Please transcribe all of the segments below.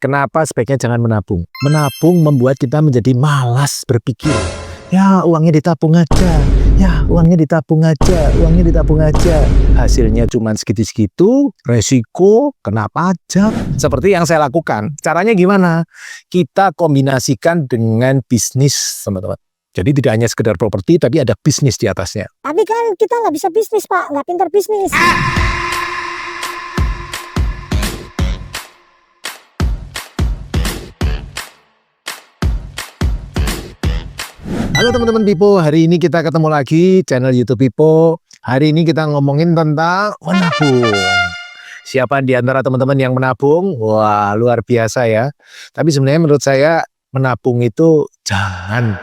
Kenapa sebaiknya jangan menabung? Menabung membuat kita menjadi malas berpikir. Ya, uangnya ditabung aja. Ya, uangnya ditabung aja. Uangnya ditabung aja. Hasilnya cuma segitu-segitu, resiko kena pajak. Seperti yang saya lakukan. Caranya gimana? Kita kombinasikan dengan bisnis, teman-teman. Jadi tidak hanya sekedar properti, tapi ada bisnis di atasnya. Tapi kan kita nggak bisa bisnis, Pak. Nggak pintar bisnis. Halo teman-teman Pipo, hari ini kita ketemu lagi channel YouTube Pipo. Hari ini kita ngomongin tentang menabung. Siapa di antara teman-teman yang menabung? Wah, luar biasa ya. Tapi sebenarnya menurut saya menabung itu jangan.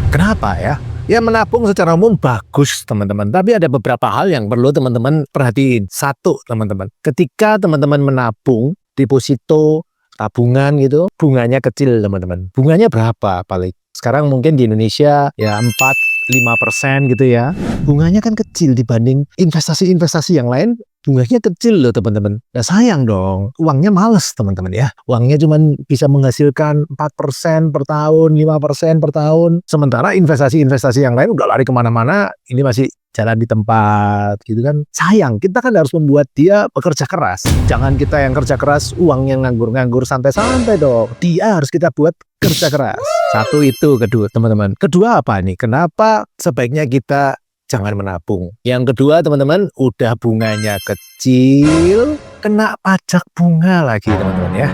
Kenapa ya? Ya, menabung secara umum bagus teman-teman. Tapi ada beberapa hal yang perlu teman-teman perhatiin. Satu teman-teman, ketika teman-teman menabung, deposito, tabungan gitu, bunganya kecil teman-teman. Bunganya berapa paling? Sekarang mungkin di Indonesia ya 4-5% gitu ya. Bunganya kan kecil dibanding investasi-investasi yang lain. Bunganya kecil loh teman-teman. Nah sayang dong, uangnya males teman-teman ya. Uangnya cuma bisa menghasilkan 4% per tahun, 5% per tahun. Sementara investasi-investasi yang lain udah lari kemana-mana, ini masih jalan di tempat gitu kan. Sayang, kita kan harus membuat dia bekerja keras. Jangan kita yang kerja keras, uangnya nganggur-nganggur santai-santai dong. Dia harus kita buat kerja keras. Satu itu, kedua teman-teman. Kedua apa nih? Kenapa sebaiknya kita jangan menabung? Yang kedua teman-teman, udah bunganya kecil, kena pajak bunga lagi teman-teman ya.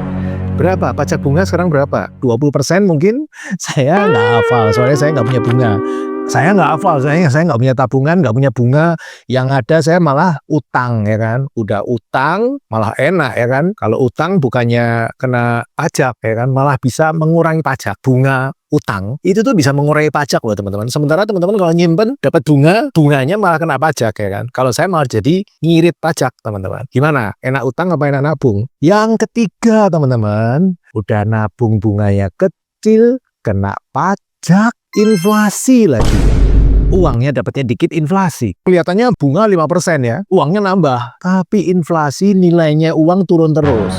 Berapa? Pajak bunga sekarang berapa? 20% mungkin? Saya nggak hafal, soalnya saya nggak punya bunga. Saya nggak hafal, saya nggak punya tabungan, nggak punya bunga. Yang ada saya malah utang ya kan. Udah utang malah enak ya kan. Kalau utang bukannya kena pajak ya kan, malah bisa mengurangi pajak. Bunga utang itu tuh bisa mengurangi pajak loh teman-teman. Sementara teman-teman kalau nyimpen dapat bunga, bunganya malah kena pajak ya kan. Kalau saya malah jadi ngirit pajak teman-teman. Gimana? Enak utang apa enak nabung? Yang ketiga teman-teman, udah nabung bunganya kecil, kena pajak, inflasi lagi. Uangnya dapatnya dikit inflasi. Kelihatannya bunga 5% ya, uangnya nambah. Tapi inflasi nilainya uang turun terus.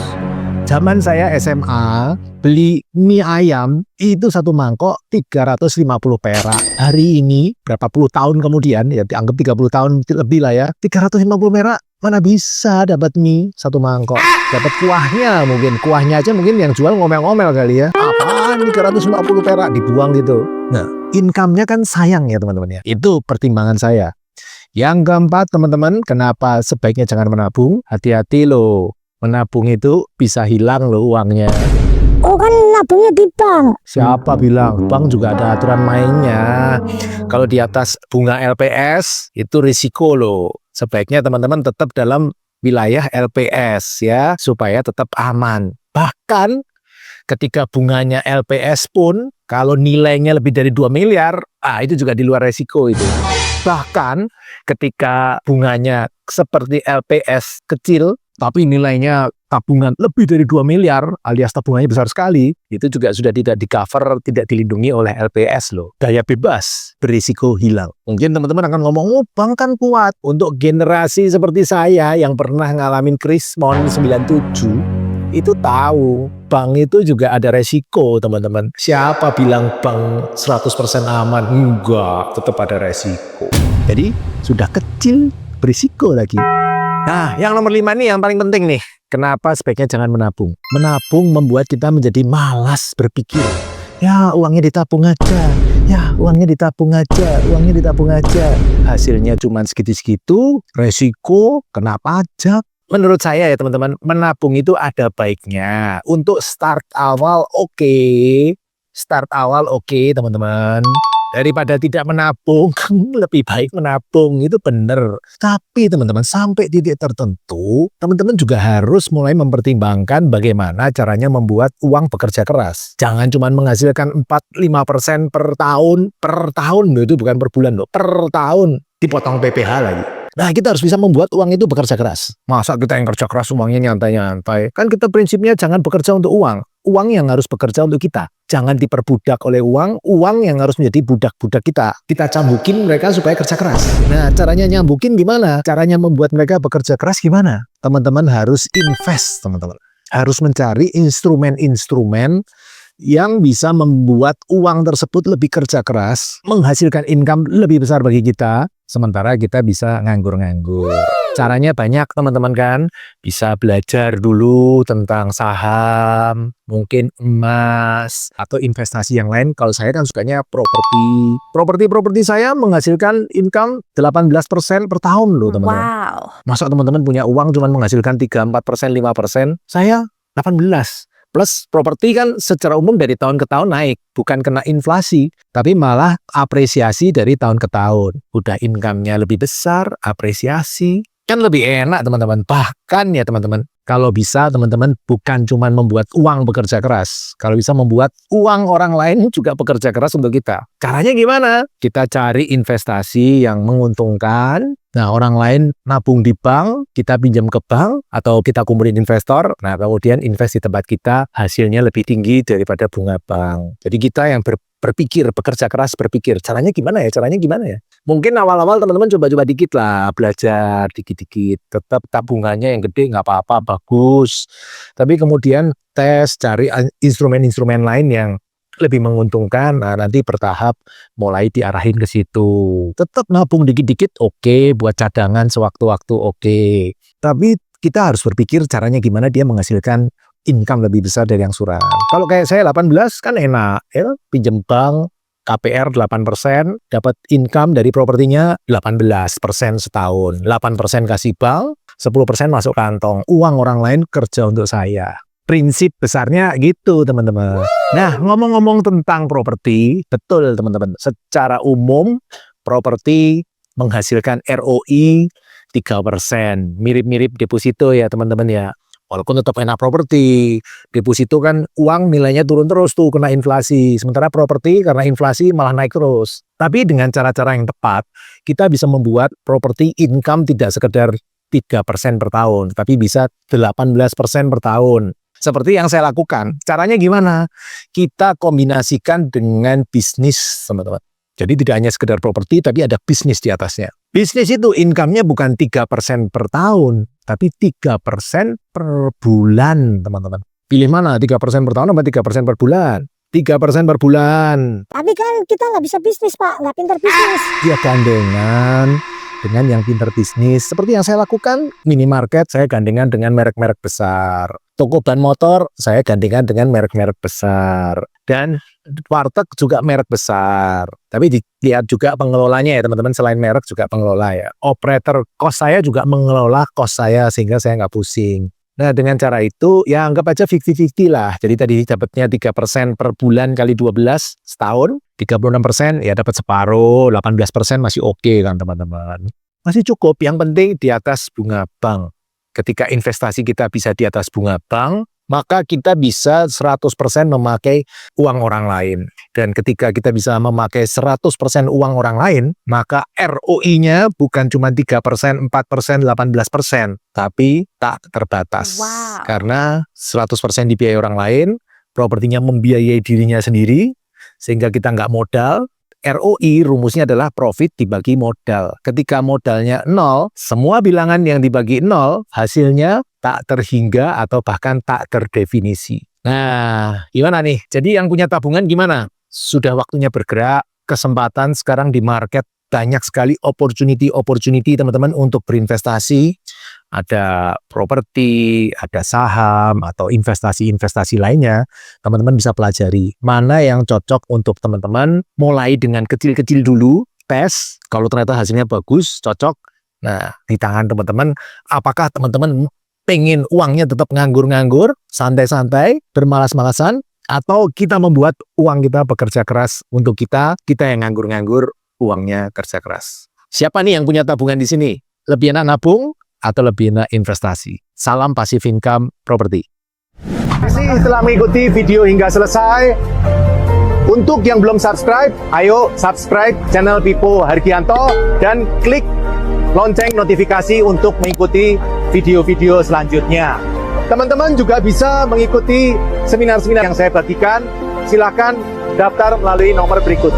Zaman saya SMA, beli mie ayam itu satu mangkok 350 perak. Hari ini, berapa puluh tahun kemudian, ya dianggap 30 tahun lebih lah ya, 350 perak mana bisa dapat mie satu mangkok. Dapat kuahnya mungkin, kuahnya aja mungkin yang jual ngomel-ngomel kali ya. Apaan 350 perak dibuang gitu. Nah, income-nya kan sayang ya teman-teman ya. Itu pertimbangan saya. Yang keempat teman-teman, kenapa sebaiknya jangan menabung? Hati-hati loh. Menabung itu bisa hilang loh uangnya. Oh kan nabungnya di bank. Siapa bilang? Bank juga ada aturan mainnya. Kalau di atas bunga LPS itu risiko loh. Sebaiknya teman-teman tetap dalam wilayah LPS ya, supaya tetap aman. Bahkan ketika bunganya LPS pun kalau nilainya lebih dari 2 miliar, itu juga di luar risiko itu. Bahkan ketika bunganya seperti LPS kecil, tapi nilainya tabungan lebih dari 2 miliar alias tabungannya besar sekali, itu juga sudah tidak di-cover, tidak dilindungi oleh LPS loh. Daya bebas, berisiko hilang. Mungkin teman-teman akan ngomong, oh bank kan kuat. Untuk generasi seperti saya yang pernah ngalamin Krismon 97, itu tahu bank itu juga ada resiko teman-teman. Siapa bilang bank 100% aman? Enggak, tetap ada resiko. Jadi sudah kecil, berisiko lagi. Nah, yang nomor 5 nih yang paling penting nih. Kenapa sebaiknya jangan menabung? Menabung membuat kita menjadi malas berpikir. Ya, uangnya ditabung aja. Ya, uangnya ditabung aja. Uangnya ditabung aja. Hasilnya cuma segitu-segitu, resiko kena pajak. Menurut saya ya teman-teman, menabung itu ada baiknya. Untuk start awal oke. Start awal oke teman-teman. Daripada tidak menabung, lebih baik menabung, itu benar. Tapi teman-teman, sampai titik tertentu, teman-teman juga harus mulai mempertimbangkan bagaimana caranya membuat uang bekerja keras. Jangan cuma menghasilkan 4-5% per tahun loh, itu bukan per bulan loh, per tahun, dipotong PPh lagi. Nah, kita harus bisa membuat uang itu bekerja keras. Masa kita yang kerja keras uangnya nyantai-nyantai? Kan kita prinsipnya jangan bekerja untuk uang. Uang yang harus bekerja untuk kita. Jangan diperbudak oleh uang yang harus menjadi budak-budak kita. Kita cambukin mereka supaya kerja keras. Nah, caranya nyambukin gimana? Caranya membuat mereka bekerja keras gimana? Teman-teman harus invest, teman-teman. harus mencari instrumen-instrumen yang bisa membuat uang tersebut lebih kerja keras, menghasilkan income lebih besar bagi kita, sementara kita bisa nganggur-nganggur. Caranya banyak teman-teman kan, bisa belajar dulu tentang saham, mungkin emas, atau investasi yang lain. Kalau saya kan sukanya properti. Properti saya menghasilkan income 18% per tahun loh teman-teman. Wow. Masa teman-teman punya uang cuma menghasilkan 3, 4%, 5%? Saya 18. Plus properti kan secara umum dari tahun ke tahun naik, bukan kena inflasi, tapi malah apresiasi dari tahun ke tahun. Udah income-nya lebih besar, apresiasi, kan lebih enak teman-teman. Bahkan ya teman-teman, kalau bisa teman-teman bukan cuma membuat uang bekerja keras, kalau bisa membuat uang orang lain juga bekerja keras untuk kita. Caranya gimana? Kita cari investasi yang menguntungkan. Nah, orang lain nabung di bank, kita pinjam ke bank, atau kita kumpulin investor. Nah, kemudian invest di tempat kita, hasilnya lebih tinggi daripada bunga bank. Jadi kita yang berpikir, bekerja keras, berpikir, caranya gimana ya? Mungkin awal-awal teman-teman coba-coba dikit lah, belajar dikit-dikit. Tetap tabungannya yang gede, nggak apa-apa, bagus. Tapi kemudian tes, cari instrumen-instrumen lain yang lebih menguntungkan. Nah, nanti bertahap mulai diarahin ke situ. Tetap nabung dikit-dikit oke, buat cadangan sewaktu-waktu oke. Tapi kita harus berpikir caranya gimana dia menghasilkan income lebih besar dari yang surat. Kalau kayak saya 18 kan enak, ya, pinjem bank, KPR 8%, dapat income dari propertinya 18% setahun. 8% kasih bank, 10% masuk kantong. Uang orang lain kerja untuk saya. Prinsip besarnya gitu teman-teman. Nah, ngomong-ngomong tentang properti, betul teman-teman. Secara umum, properti menghasilkan ROI 3%. Mirip-mirip deposito ya teman-teman ya. Walaupun tetap enak properti. Deposito kan uang nilainya turun terus tuh kena inflasi. Sementara properti karena inflasi malah naik terus. Tapi dengan cara-cara yang tepat, kita bisa membuat properti income tidak sekedar 3% per tahun, tapi bisa 18% per tahun. Seperti yang saya lakukan. Caranya gimana? Kita kombinasikan dengan bisnis, teman-teman. Jadi tidak hanya sekedar properti, tapi ada bisnis di atasnya. Bisnis itu income-nya bukan 3% per tahun, tapi 3% per bulan, teman-teman. Pilih mana? 3% per tahun atau 3% per bulan? 3% per bulan. Tapi kan kita nggak bisa bisnis, Pak. Nggak pintar bisnis. Ya gandengan dengan yang pintar bisnis. Seperti yang saya lakukan, minimarket saya gandengan dengan merek-merek besar. Toko ban motor saya gandengan dengan merek-merek besar. Dan warteg juga merek besar. Tapi dilihat juga pengelolanya ya teman-teman, selain merek juga pengelola ya. Operator kos saya juga mengelola kos saya sehingga saya nggak pusing. Nah dengan cara itu ya anggap aja 50-50 lah. Jadi tadi dapatnya 3% per bulan kali 12 setahun. 36% ya dapat separuh, 18% masih oke kan teman-teman. Masih cukup, yang penting di atas bunga bank. Ketika investasi kita bisa di atas bunga bank, maka kita bisa 100% memakai uang orang lain. Dan ketika kita bisa memakai 100% uang orang lain, maka ROI-nya bukan cuma 3%, 4%, 18%, tapi tak terbatas. Wow. Karena 100% dibiayai orang lain, propertinya membiayai dirinya sendiri, sehingga kita nggak modal. ROI rumusnya adalah profit dibagi modal. Ketika modalnya 0, semua bilangan yang dibagi 0, hasilnya tak terhingga atau bahkan tak terdefinisi. Nah, gimana nih? Jadi yang punya tabungan gimana? Sudah waktunya bergerak, kesempatan sekarang di market banyak sekali opportunity teman-teman untuk berinvestasi. Ada properti, ada saham, atau investasi-investasi lainnya. Teman-teman bisa pelajari mana yang cocok untuk teman-teman. Mulai dengan kecil-kecil dulu, tes. Kalau ternyata hasilnya bagus, cocok. Nah, di tangan teman-teman, apakah teman-teman pengen uangnya tetap nganggur-nganggur, santai-santai, bermalas-malasan, atau kita membuat uang kita bekerja keras untuk kita yang nganggur-nganggur, uangnya kerja keras. Siapa nih yang punya tabungan di sini? Lebih enak nabung atau lebih enak investasi? Salam Passive Income Property. Setelah mengikuti video hingga selesai, untuk yang belum subscribe, ayo subscribe channel Pipo Hargianto dan klik lonceng notifikasi untuk mengikuti video-video selanjutnya. Teman-teman juga bisa mengikuti seminar-seminar yang saya bagikan. Silakan daftar melalui nomor berikut.